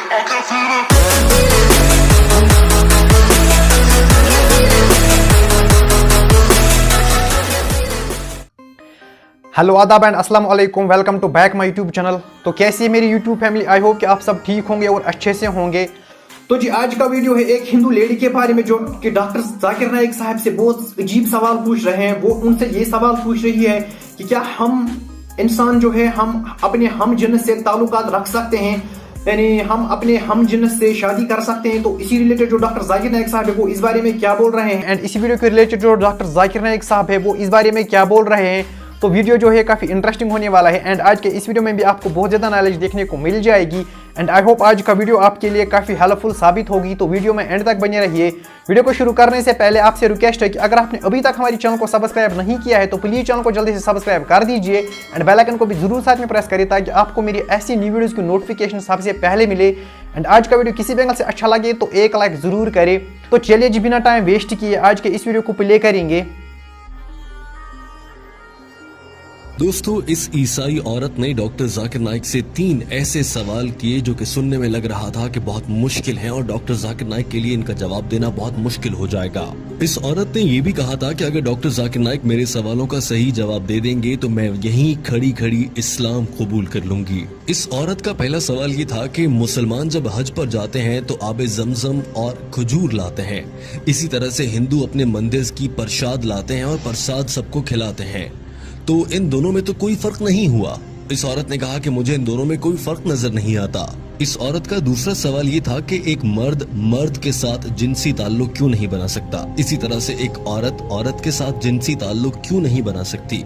Hello आदाब and अस्सलाम वालेकुम, welcome to back my YouTube channel. तो कैसी है मेरी यूट्यूब फैमिली? आई होप कि आप सब ठीक होंगे और अच्छे से होंगे। तो जी आज का वीडियो है एक हिंदू लेडी के बारे में जो कि डॉक्टर जाकिर नाइक साहब से बहुत अजीब सवाल पूछ रहे हैं। वो उनसे ये सवाल पूछ रही है कि क्या हम इंसान जो है हम अपने हम जिन्स से ताल्लुकात रख सकते हैं, यानी हम अपने हम जिन्स से शादी कर सकते हैं। तो इसी रिलेटेड जो डॉक्टर जाकिर नाइक साहब है वो इस बारे में क्या बोल रहे हैं, एंड इसी वीडियो के रिलेटेड जो डॉक्टर जाकिर नाइक साहब है वो इस बारे में क्या बोल रहे हैं। तो वीडियो जो है काफ़ी इंटरेस्टिंग होने वाला है एंड आज के इस वीडियो में भी आपको बहुत ज़्यादा नॉलेज देखने को मिल जाएगी एंड आई होप आज का वीडियो आपके लिए काफ़ी हेल्पफुल साबित होगी। तो वीडियो में एंड तक बने रहिए। वीडियो को शुरू करने से पहले आपसे रिक्वेस्ट है कि अगर आपने अभी तक हमारे चैनल को सब्सक्राइब नहीं किया है तो प्लीज़ चैनल को जल्दी से सब्सक्राइब कर दीजिए एंड बेल आइकन को भी जरूर साथ में प्रेस करिए ताकि आपको मेरी ऐसी न्यू वीडियोज़ की नोटिफिकेशन सबसे पहले मिले। एंड आज का वीडियो किसी भी एंगल से अच्छा लगे तो एक लाइक ज़रूर करें। तो चलिए जी बिना टाइम वेस्ट किए आज के इस वीडियो को प्ले करेंगे। दोस्तों, इस ईसाई औरत ने डॉक्टर जाकिर नाइक से 3 ऐसे सवाल किए जो कि सुनने में लग रहा था कि बहुत मुश्किल है और डॉक्टर जाकिर नाइक के लिए इनका जवाब देना बहुत मुश्किल हो जाएगा। इस औरत ने ये भी कहा था कि अगर डॉक्टर जाकिर नाइक मेरे सवालों का सही जवाब दे देंगे तो मैं यहीं खड़ी खड़ी इस्लाम कबूल कर लूंगी। इस औरत का पहला सवाल ये था कि मुसलमान जब हज पर जाते हैं तो आबे जमजम और खजूर लाते हैं, इसी तरह से हिंदू अपने मंदिर की प्रसाद लाते हैं और प्रसाद सबको खिलाते हैं, तो इन दोनों में तो कोई फर्क नहीं हुआ। इस औरत ने कहा कि मुझे इन दोनों में कोई फर्क नजर नहीं आता। इस औरत का दूसरा सवाल ये था कि एक मर्द के साथ जिनसी ताल्लुक क्यों नहीं बना सकता, इसी तरह से एक औरत के साथ जिनसी ताल्लुक क्यों नहीं बना सकती।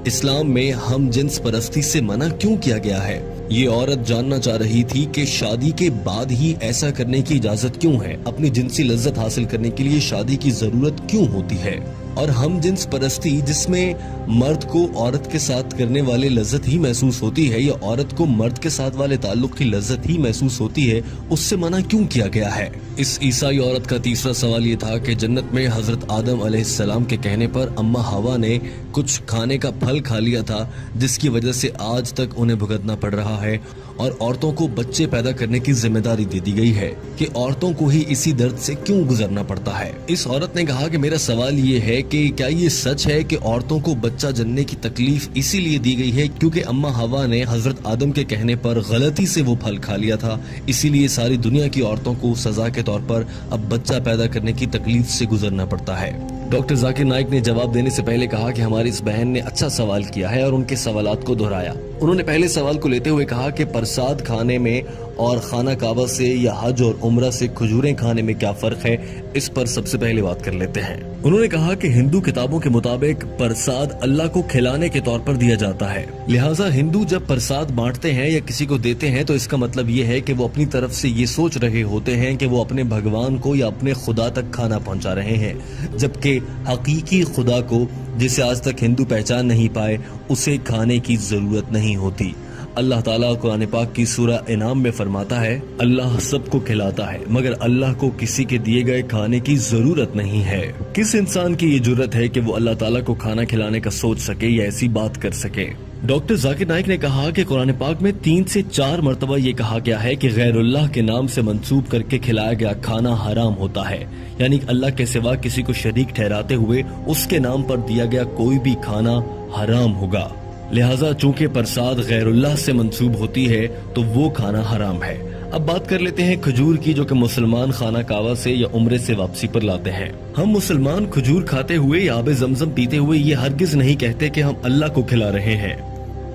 इस्लाम में हम जिन्स परस्ती से मना क्यों किया गया है। ये औरत जानना चाह रही थी कि शादी के बाद ही ऐसा करने की इजाजत क्यों है, अपनी जिनसी लज्जत हासिल करने के लिए शादी की जरूरत क्यों होती है, और हम जिन्स परस्ती जिसमें मर्द को औरत के साथ करने वाले लज्जत ही महसूस होती है या औरत को मर्द के साथ वाले ताल्लुक की लज्जत ही महसूस होती है, उससे मना क्यों किया गया है। इस ईसाई औरत का तीसरा सवाल ये था कि जन्नत में हजरत आदम अलैहिस्सलाम के कहने पर अम्मा हवा ने कुछ खाने का फल खा लिया था जिसकी वजह से आज तक उन्हें भुगतना पड़ रहा है और औरतों को बच्चे पैदा करने की जिम्मेदारी दे दी गई है कि औरतों को ही इसी दर्द से क्यों गुजरना पड़ता है। इस औरत ने कहा कि मेरा सवाल ये है कि क्या ये सच है कि औरतों को बच्चा जनने की तकलीफ इसीलिए दी गई है क्योंकि अम्मा हवा ने हजरत आदम के कहने पर गलती से वो फल खा लिया था, इसीलिए सारी दुनिया की औरतों को सजा के तौर पर अब बच्चा पैदा करने की तकलीफ से गुजरना पड़ता है। डॉक्टर जाकिर नाइक ने जवाब देने से पहले कहा कि हमारी इस बहन ने अच्छा सवाल किया है और उनके सवालात को दोहराया। उन्होंने पहले सवाल को लेते हुए कहा कि प्रसाद खाने में और खाना काबा से या हज और उम्रा से खजूरें खाने में क्या फर्क है, इस पर सबसे पहले बात कर लेते हैं। उन्होंने कहा कि हिंदू किताबों के मुताबिक प्रसाद अल्लाह को खिलाने के तौर पर दिया जाता है, लिहाजा हिंदू जब प्रसाद बांटते हैं या किसी को देते हैं तो इसका मतलब ये है कि वो अपनी तरफ से ये सोच रहे होते हैं कि वो अपने भगवान को या अपने खुदा तक खाना पहुंचा रहे हैं, जबकि हकीकी खुदा को जिसे आज तक हिंदू पहचान नहीं पाए उसे खाने की जरूरत नहीं होती। अल्लाह ताला कुरान पाक की सूरा इनाम में फरमाता है, अल्लाह सबको खिलाता है मगर अल्लाह को किसी के दिए गए खाने की जरूरत नहीं है। किस इंसान की ये जरूरत है कि वो अल्लाह ताला को खाना खिलाने का सोच सके या ऐसी बात कर सके। डॉक्टर जाकिर नाइक ने कहा कि कुरान पाक में 3 से 4 मरतबा ये कहा गया है कि गैरुल्लाह के नाम से मंसूब करके खिलाया गया खाना हराम होता है, यानी अल्लाह के सिवा किसी को शरीक ठहराते हुए उसके नाम पर दिया गया कोई भी खाना हराम होगा। लिहाजा चूंकि प्रसाद गैरुल्लाह से मंसूब होती है तो वो खाना हराम है। अब बात कर लेते हैं खजूर की, जो कि मुसलमान खाना कावा से या उम्रे से वापसी पर लाते हैं। हम मुसलमान खजूर खाते हुए या आबे जमजम पीते हुए ये हरगिज नहीं कहते कि हम अल्लाह को खिला रहे हैं।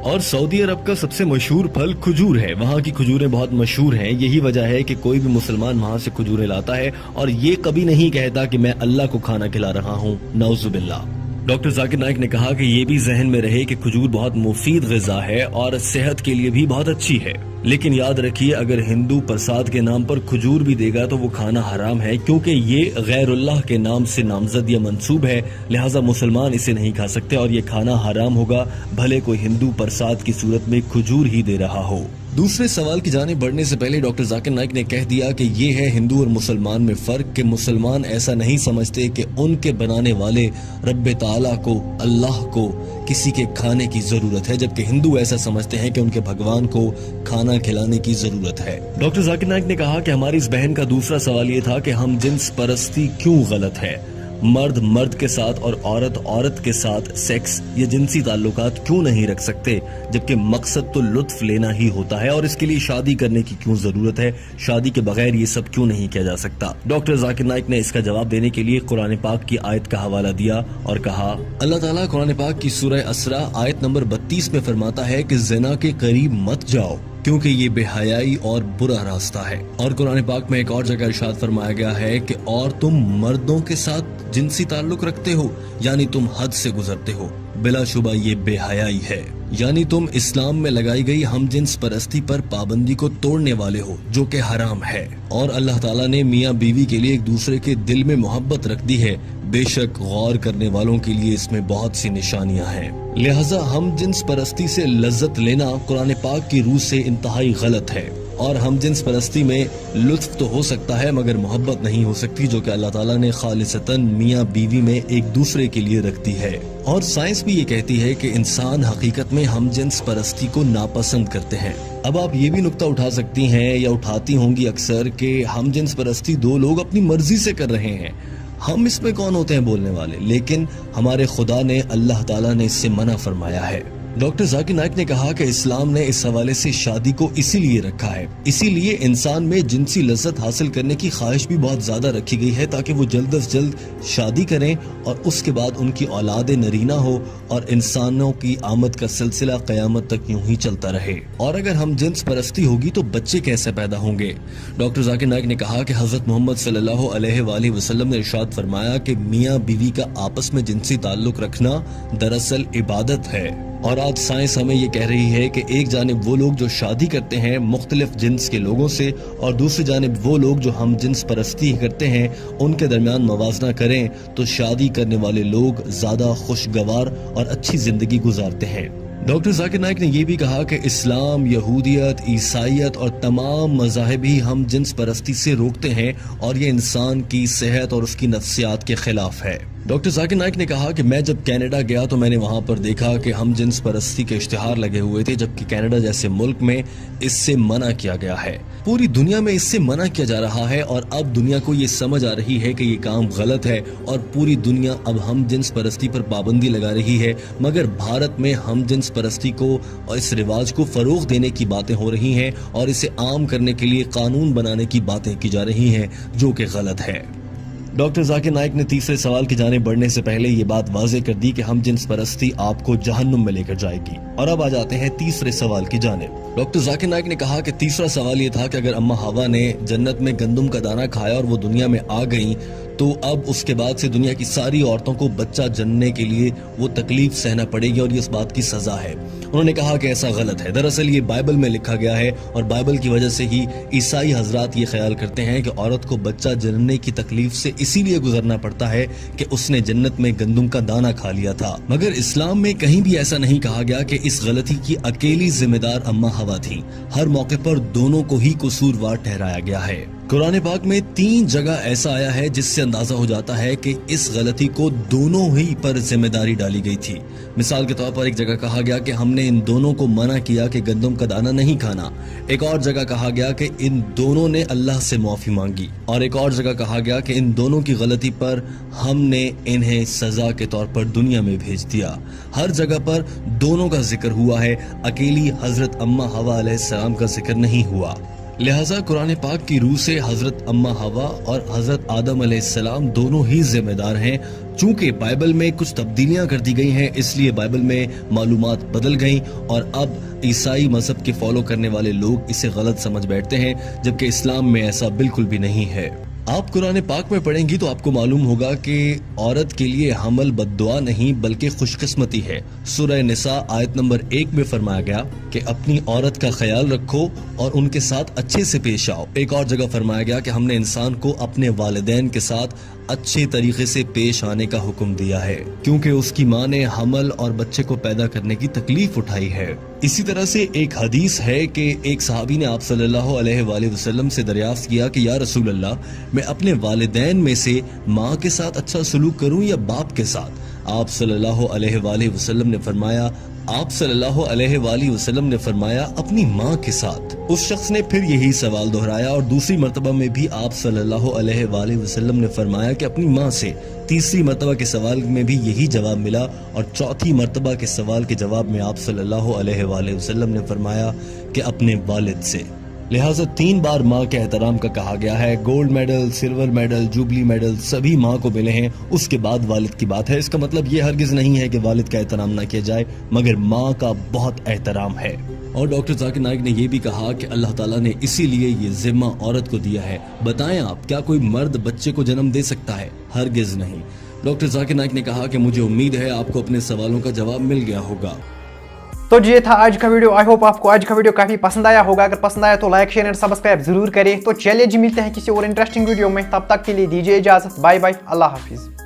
और सऊदी अरब का सबसे मशहूर फल खजूर है, वहाँ की खजूरें बहुत मशहूर हैं। यही वजह है कि कोई भी मुसलमान वहाँ से खजूरें लाता है और ये कभी नहीं कहता कि मैं अल्लाह को खाना खिला रहा हूँ, नौजुबिल्लाह। डॉक्टर जाकिर नाइक ने कहा कि ये भी जहन में रहे कि खजूर बहुत मुफीद ग़िज़ा है और सेहत के लिए भी बहुत अच्छी है, लेकिन याद रखिए अगर हिंदू प्रसाद के नाम पर खजूर भी देगा तो वो खाना हराम है क्योंकि ये गैरुल्लाह के नाम से नामजद या मंसूब है, लिहाजा मुसलमान इसे नहीं खा सकते और ये खाना हराम होगा, भले कोई हिंदू प्रसाद की सूरत में खजूर ही दे रहा हो। दूसरे सवाल की जाने बढ़ने से पहले डॉक्टर जाकिर नाइक ने कह दिया कि ये है हिंदू और मुसलमान में फर्क कि मुसलमान ऐसा नहीं समझते कि उनके बनाने वाले रब्बे ताला को, अल्लाह को किसी के खाने की जरूरत है, जबकि हिंदू ऐसा समझते हैं कि उनके भगवान को खाना खिलाने की जरूरत है। डॉक्टर जाकिर नाइक ने कहा कि हमारी इस बहन का दूसरा सवाल ये था कि हम जिन्स परस्ती क्यों गलत है, मर्द मर्द के साथ और औरत औरत के साथ सेक्स या जिनसी ताल्लुकात क्यों नहीं रख सकते, जबकि मकसद तो लुत्फ लेना ही होता है और इसके लिए शादी करने की क्यों जरूरत है, शादी के बगैर ये सब क्यों नहीं किया जा सकता। डॉक्टर जाकिर नाइक ने इसका जवाब देने के लिए कुरान पाक की आयत का हवाला दिया और कहा, अल्लाह ताला कुरान पाक की सूरह असरा आयत नंबर 32 में फरमाता है कि ज़िना के करीब मत जाओ क्योंकि ये बेहयाई और बुरा रास्ता है। और कुरान पाक में एक और जगह इरशाद फरमाया गया है कि और तुम मर्दों के साथ जिनसी ताल्लुक रखते हो, यानी तुम हद से गुजरते हो, बिलाशुबा ये बेहयाई है, यानी तुम इस्लाम में लगाई गई हम जिन्स परस्ती पर पाबंदी को तोड़ने वाले हो जो कि हराम है। और अल्लाह ताला ने मियाँ बीवी के लिए एक दूसरे के दिल में मोहब्बत रख दी है, बेशक गौर करने वालों के लिए इसमें बहुत सी निशानियां हैं। लिहाजा हम जिन्स परस्ती से लज्जत लेना कुरान पाक की रूह से इंतहाई गलत है। और हम जिन्स परस्ती में लुत्फ तो हो सकता है मगर मोहब्बत नहीं हो सकती, जो कि अल्लाह ताला ने खालिसतन मियाँ बीवी में एक दूसरे के लिए रख दी है। और साइंस भी ये कहती है कि इंसान हकीकत में हम जिन्स परस्ती को नापसंद करते हैं। अब आप ये भी नुक्ता उठा सकती हैं या उठाती होंगी अक्सर कि हम जिन्स परस्ती दो लोग अपनी मर्जी से कर रहे हैं, हम इसमें कौन होते हैं बोलने वाले, लेकिन हमारे खुदा ने, अल्लाह ताला ने इससे मना फरमाया है। डॉक्टर जाकिर नाइक ने कहा कि इस्लाम ने इस हवाले से शादी को इसीलिए रखा है, इसीलिए इंसान में जिनसी लज्जत हासिल करने की ख्वाहिश भी बहुत ज्यादा रखी गई है ताकि वो जल्द से जल्द शादी करें और उसके बाद उनकी औलाद नरीना हो और इंसानों की आमद का सिलसिला क़यामत तक यूं ही चलता रहे। और अगर हम जिन्स परस्ती होगी तो बच्चे कैसे पैदा होंगे। डॉक्टर जाकिर नाइक ने कहा कि हजरत मोहम्मद सल्लल्लाहु अलैहि वसल्लम ने इरशाद फरमाया कि मियाँ बीवी का आपस में जिनसी ताल्लुक रखना दरअसल इबादत है। और आज साइंस हमें ये कह रही है कि एक जानिब वो लोग जो शादी करते हैं मुख्तलिफ जिन्स के लोगों से और दूसरी जानिब वो लोग जो हम जिन्स परस्ती करते हैं, उनके दरमियान मवाजना करें तो शादी करने वाले लोग ज्यादा खुशगवार और अच्छी जिंदगी गुजारते हैं। डॉक्टर जाकिर नाइक ने यह भी कहा कि इस्लाम, यहूदियत, ईसाईयत और तमाम मज़ाहिब ही हम जिन्स परस्ती से रोकते हैं और ये इंसान की सेहत और उसकी नफ्सियात के खिलाफ है। डॉक्टर जाकिर नाइक ने कहा कि मैं जब कनाडा गया तो मैंने वहां पर देखा कि हम जिन्स परस्ती के इश्तिहार लगे हुए थे, जबकि कनाडा जैसे मुल्क में इससे मना किया गया है। पूरी दुनिया में इससे मना किया जा रहा है और अब दुनिया को ये समझ आ रही है कि ये काम गलत है और पूरी दुनिया अब हम जिन्स परस्ती पर पाबंदी लगा रही है। मगर भारत में हम जिन्स परस्ती को और इस रिवाज को फरोग देने की बातें हो रही हैं और इसे आम करने के लिए कानून बनाने की बातें की जा रही हैं, जो कि गलत है। डॉक्टर जाकिर नाइक ने तीसरे सवाल की जाने बढ़ने से पहले ये बात वाज़ेह कर दी कि हम जिन्स परस्ती आपको जहन्नुम में लेकर जाएगी। और अब आ जाते हैं तीसरे सवाल की जानिब। डॉक्टर जाकिर नाइक ने कहा कि तीसरा सवाल ये था कि अगर अम्मा हवा ने जन्नत में गंदम का दाना खाया और वो दुनिया में आ गई तो अब उसके बाद से दुनिया की सारी औरतों को बच्चा जनने के लिए वो तकलीफ सहना पड़ेगी और ये इस बात की सजा है। उन्होंने कहा कि ऐसा गलत है। दरअसल ये बाइबल में लिखा गया है और बाइबल की वजह से ही ईसाई हजरात ये ख्याल करते हैं कि औरत को बच्चा जनने की तकलीफ से इसीलिए गुजरना पड़ता है कि उसने जन्नत में गंदम का दाना खा लिया था। मगर इस्लाम में कहीं भी ऐसा नहीं कहा गया कि इस गलती की अकेली जिम्मेदार अम्मा हवा थी। हर मौके पर दोनों को ही कसूरवार ठहराया गया है। कुरान पाक में 3 जगह ऐसा आया है जिससे अंदाजा हो जाता है कि इस गलती को दोनों ही पर जिम्मेदारी डाली गई थी। मिसाल के तौर पर एक जगह कहा गया कि हमने इन दोनों को मना किया कि गंदम का दाना नहीं खाना। एक और जगह कहा गया कि इन दोनों ने अल्लाह से माफी मांगी और एक और जगह कहा गया कि इन दोनों की गलती पर हमने इन्हें सजा के तौर पर दुनिया में भेज दिया। हर जगह पर दोनों का जिक्र हुआ है, अकेली हजरत अम्मा हवा अलैहिस्सलाम का जिक्र नहीं हुआ। लिहाजा कुरान पाक की रूह से हजरत अम्मा हवा और हजरत आदम अलैहिस्सलाम दोनों ही जिम्मेदार हैं। चूंकि बाइबल में कुछ तब्दीलियां कर दी गई हैं, इसलिए बाइबल में मालूमात बदल गई और अब ईसाई मजहब के फॉलो करने वाले लोग इसे गलत समझ बैठते हैं, जबकि इस्लाम में ऐसा बिल्कुल भी नहीं है। आप कुरान पाक में पढ़ेंगी तो आपको मालूम होगा कि औरत के लिए हमल बद्दुआ नहीं बल्कि खुशकिस्मती है। सूरह निसा आयत नंबर 1 में फरमाया गया कि अपनी औरत का ख्याल रखो और उनके साथ अच्छे से पेश आओ। एक और जगह फरमाया गया कि हमने इंसान को अपने वालिदैन के साथ अच्छे तरीके से पेश आने का हुक्म दिया है, क्योंकि उसकी माँ ने हमल और बच्चे को पैदा करने की तकलीफ उठाई है। इसी तरह से एक हदीस है कि एक सहाबी ने आप सल्लल्लाहु अलैहि वसल्लम से दरियाफ्त किया कि या रसूल अल्लाह, मैं अपने वालिदैन में से माँ के साथ अच्छा सलूक करूं या बाप के साथ? आप सल्लल्लाहु अलैहि वसल्लम ने फरमाया अपनी माँ के साथ। उस शख्स ने फिर यही सवाल दोहराया और दूसरी मर्तबा में भी आप सल्लल्लाहु अलैहि वसल्लम ने फरमाया कि अपनी माँ से। तीसरी मर्तबा के सवाल में भी यही जवाब मिला और चौथी मर्तबा के सवाल के जवाब में आप सल्लल्लाहु अलैहि वसल्लम ने फरमाया कि अपने वालिद से। लिहाजा 3 बार माँ के एहतराम का कहा गया है। Gold medal, silver medal, jubilee medal सभी माँ को मिले हैं। उसके बाद वालिद की बात है। इसका मतलब ये हरगिज नहीं है कि वालिद का एहतराम ना किया जाए, मगर माँ का बहुत एहतराम है। और डॉक्टर जाकिर नाइक ने यह भी कहा कि अल्लाह ताला ने इसीलिए ये जिम्मा औरत को दिया है। बताएं आप, क्या कोई मर्द बच्चे को जन्म दे सकता है? हरगिज नहीं। डॉक्टर जाकिर नाइक ने कहा कि मुझे उम्मीद है आपको अपने सवालों का जवाब मिल गया होगा। तो ये था आज का वीडियो। आई होप आपको आज का वीडियो काफी पसंद आया होगा। अगर पसंद आया तो लाइक, शेयर एंड सब्सक्राइब जरूर करें। तो चलिए जी, मिलते हैं किसी और इंटरेस्टिंग वीडियो में। तब तक के लिए दीजिए इजाजत। बाय बाय, अल्लाह हाफिज।